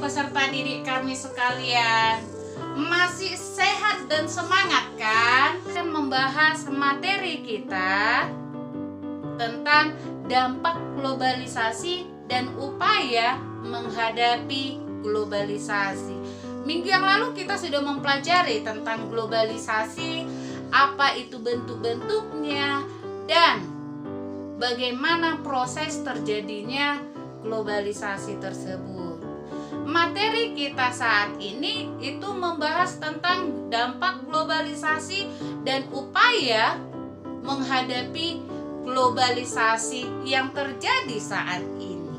peserta didik kami sekalian. Masih sehat dan semangat kan? Kita membahas materi kita tentang dampak globalisasi dan upaya menghadapi globalisasi. Minggu yang lalu kita sudah mempelajari tentang globalisasi, apa itu bentuk-bentuknya, dan bagaimana proses terjadinya globalisasi tersebut. Materi kita saat ini itu membahas tentang dampak globalisasi dan upaya menghadapi globalisasi yang terjadi saat ini.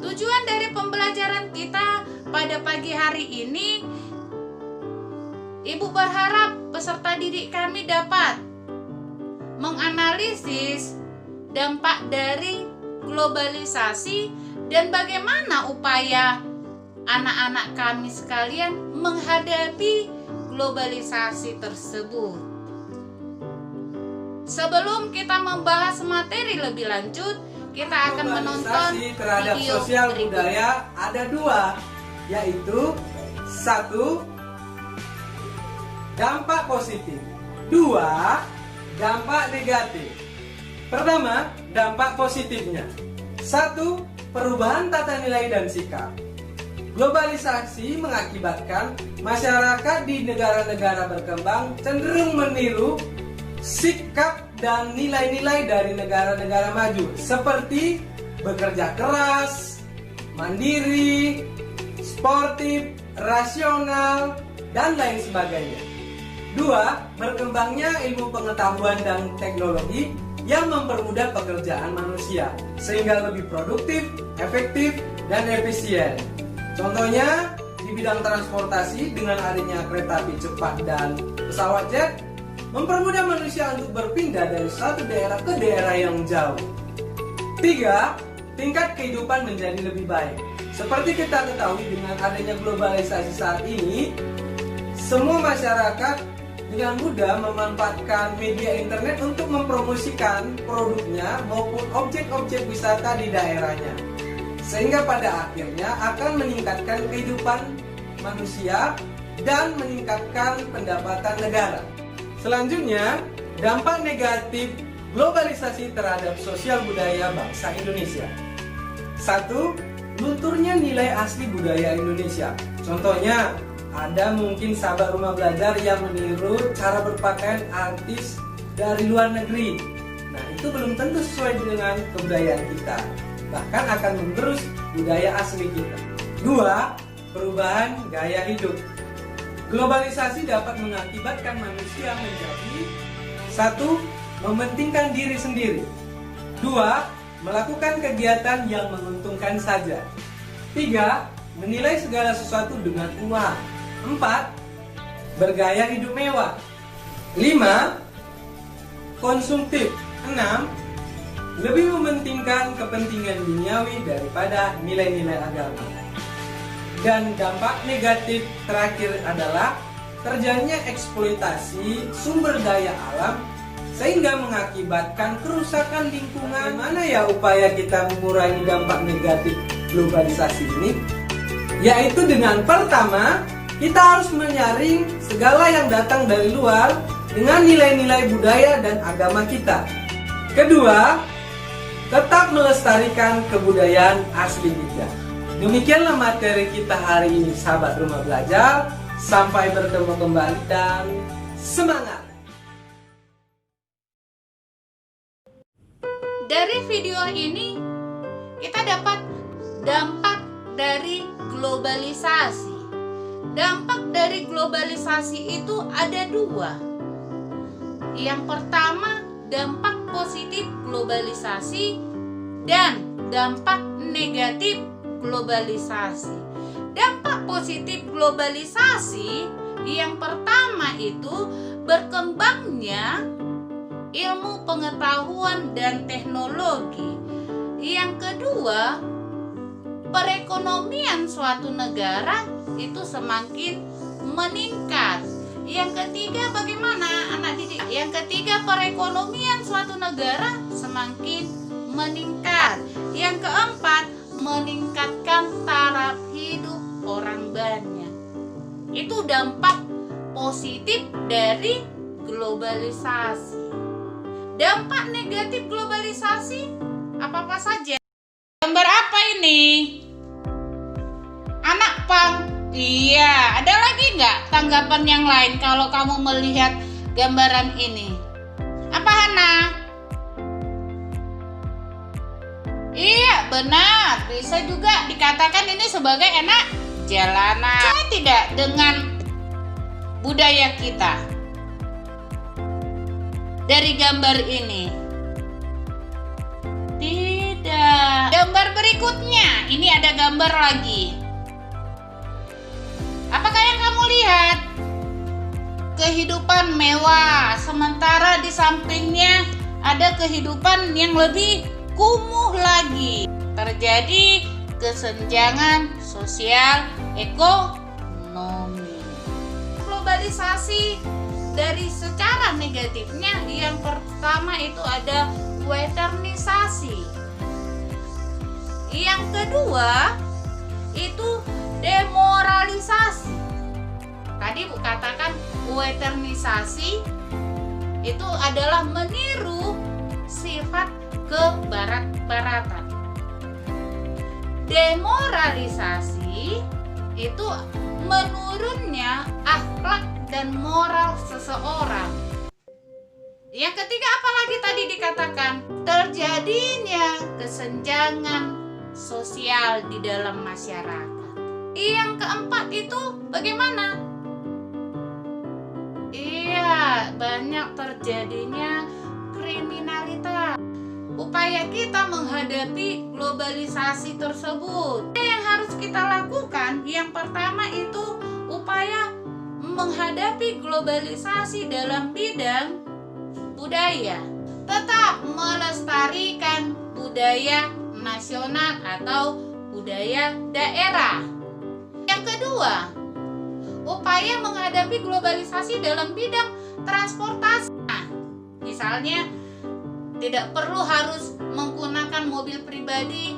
Tujuan dari pembelajaran kita pada pagi hari ini, Ibu berharap peserta didik kami dapat menganalisis dampak dari globalisasi dan bagaimana upaya anak-anak kami sekalian menghadapi globalisasi tersebut. Sebelum kita membahas materi lebih lanjut, kita akan menonton terhadap video sosial berikut. budaya ada dua, yaitu satu, dampak positif, dua, dampak negatif. Pertama, dampak positifnya. Satu, perubahan tata nilai dan sikap. Globalisasi mengakibatkan masyarakat di negara-negara berkembang cenderung meniru sikap dan nilai-nilai dari negara-negara maju, seperti bekerja keras, mandiri, sportif, rasional, dan lain sebagainya. Dua, berkembangnya ilmu pengetahuan dan teknologi yang mempermudah pekerjaan manusia sehingga lebih produktif, efektif, dan efisien. Contohnya di bidang transportasi dengan adanya kereta api cepat dan pesawat jet mempermudah manusia untuk berpindah dari satu daerah ke daerah yang jauh. Tiga, tingkat kehidupan menjadi lebih baik. Seperti kita ketahui dengan adanya globalisasi saat ini, semua masyarakat dengan mudah memanfaatkan media internet untuk mempromosikan produknya maupun objek-objek wisata di daerahnya, sehingga pada akhirnya akan meningkatkan kehidupan manusia dan meningkatkan pendapatan negara. Selanjutnya, dampak negatif globalisasi terhadap sosial budaya bangsa Indonesia. Satu, lunturnya nilai asli budaya Indonesia. Contohnya, ada mungkin sahabat rumah belajar yang meniru cara berpakaian artis dari luar negeri. Nah, itu belum tentu sesuai dengan kebudayaan kita, bahkan akan menggerus budaya asli kita. Dua, perubahan gaya hidup. Globalisasi dapat mengakibatkan manusia menjadi satu, mementingkan diri sendiri. Dua, melakukan kegiatan yang menguntungkan saja. Tiga, menilai segala sesuatu dengan uang. Empat, bergaya hidup mewah. Lima, konsumtif. Enam, lebih mementingkan kepentingan duniawi daripada nilai-nilai agama. Dan dampak negatif terakhir adalah terjadinya eksploitasi sumber daya alam sehingga mengakibatkan kerusakan lingkungan. Mana ya upaya kita mengurangi dampak negatif globalisasi ini? Yaitu dengan pertama, kita harus menyaring segala yang datang dari luar dengan nilai-nilai budaya dan agama kita. Kedua, tetap melestarikan kebudayaan asli kita. Demikianlah materi kita hari ini, sahabat rumah belajar. Sampai bertemu kembali dan semangat! Dari video ini kita dapat dampak dari globalisasi. Dampak dari globalisasi itu ada dua. Yang pertama, dampak positif globalisasi dan dampak negatif globalisasi. Dampak positif globalisasi yang pertama itu berkembangnya ilmu pengetahuan dan teknologi. Yang kedua, perekonomian suatu negara itu semakin meningkat. Yang ketiga, bagaimana anak didik? Yang ketiga, perekonomian suatu negara semakin meningkat. Yang keempat, meningkatkan taraf hidup Itu dampak positif dari globalisasi. Dampak negatif globalisasi apa-apa saja? Gambar apa ini? Anak pang. Iya, ada lagi nggak tanggapan yang lain kalau kamu melihat gambaran ini? Apa Hana? Iya, benar. Bisa juga dikatakan ini sebagai anak jalanan. Saya tidak dengan budaya kita dari gambar ini. Tidak. Gambar berikutnya, ini ada gambar lagi. Apakah yang kamu lihat? Kehidupan mewah, sementara di sampingnya ada kehidupan yang lebih kumuh lagi. Terjadi kesenjangan sosial ekonomi. Globalisasi dari secara negatifnya, yang pertama itu ada westernisasi. Yang kedua itu demoralisasi. Tadi Bu katakan westernisasi itu adalah meniru sifat kebarat-baratan. Demoralisasi itu menurunnya akhlak dan moral seseorang. Yang ketiga apalagi tadi dikatakan? Terjadinya kesenjangan sosial di dalam masyarakat. Yang keempat itu bagaimana? Iya, banyak terjadinya kriminalitas. Upaya kita menghadapi globalisasi tersebut, yang harus kita lakukan, yang pertama itu upaya menghadapi globalisasi dalam bidang budaya. Tetap melestarikan budaya nasional atau budaya daerah. Yang kedua, upaya menghadapi globalisasi dalam bidang transportasi. Nah, misalnya tidak perlu harus menggunakan mobil pribadi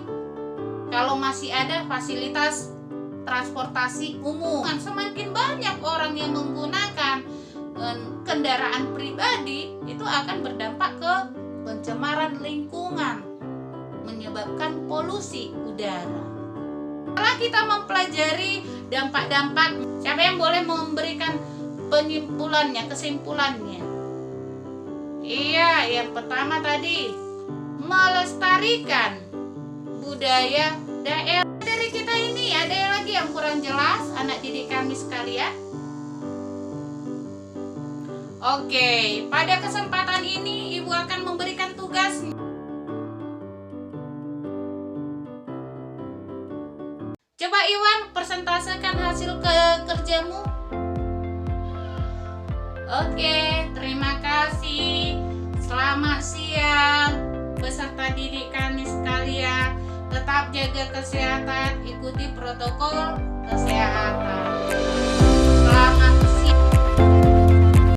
kalau masih ada fasilitas transportasi umum. Semakin banyak orang yang menggunakan kendaraan pribadi, itu akan berdampak ke pencemaran lingkungan, menyebabkan polusi udara. Setelah kita mempelajari dampak-dampak, siapa yang boleh memberikan penyimpulannya, kesimpulannya? Iya, yang pertama tadi melestarikan budaya daerah. Dari kita ini ada yang lagi yang kurang jelas, anak didik kami sekalian. Oke, pada kesempatan ini Ibu akan memberikan tugas. Coba Iwan presentasekan hasil kerjamu. Oke, terima kasih. Selamat siang beserta didik kami sekalian. Tetap jaga kesehatan, ikuti protokol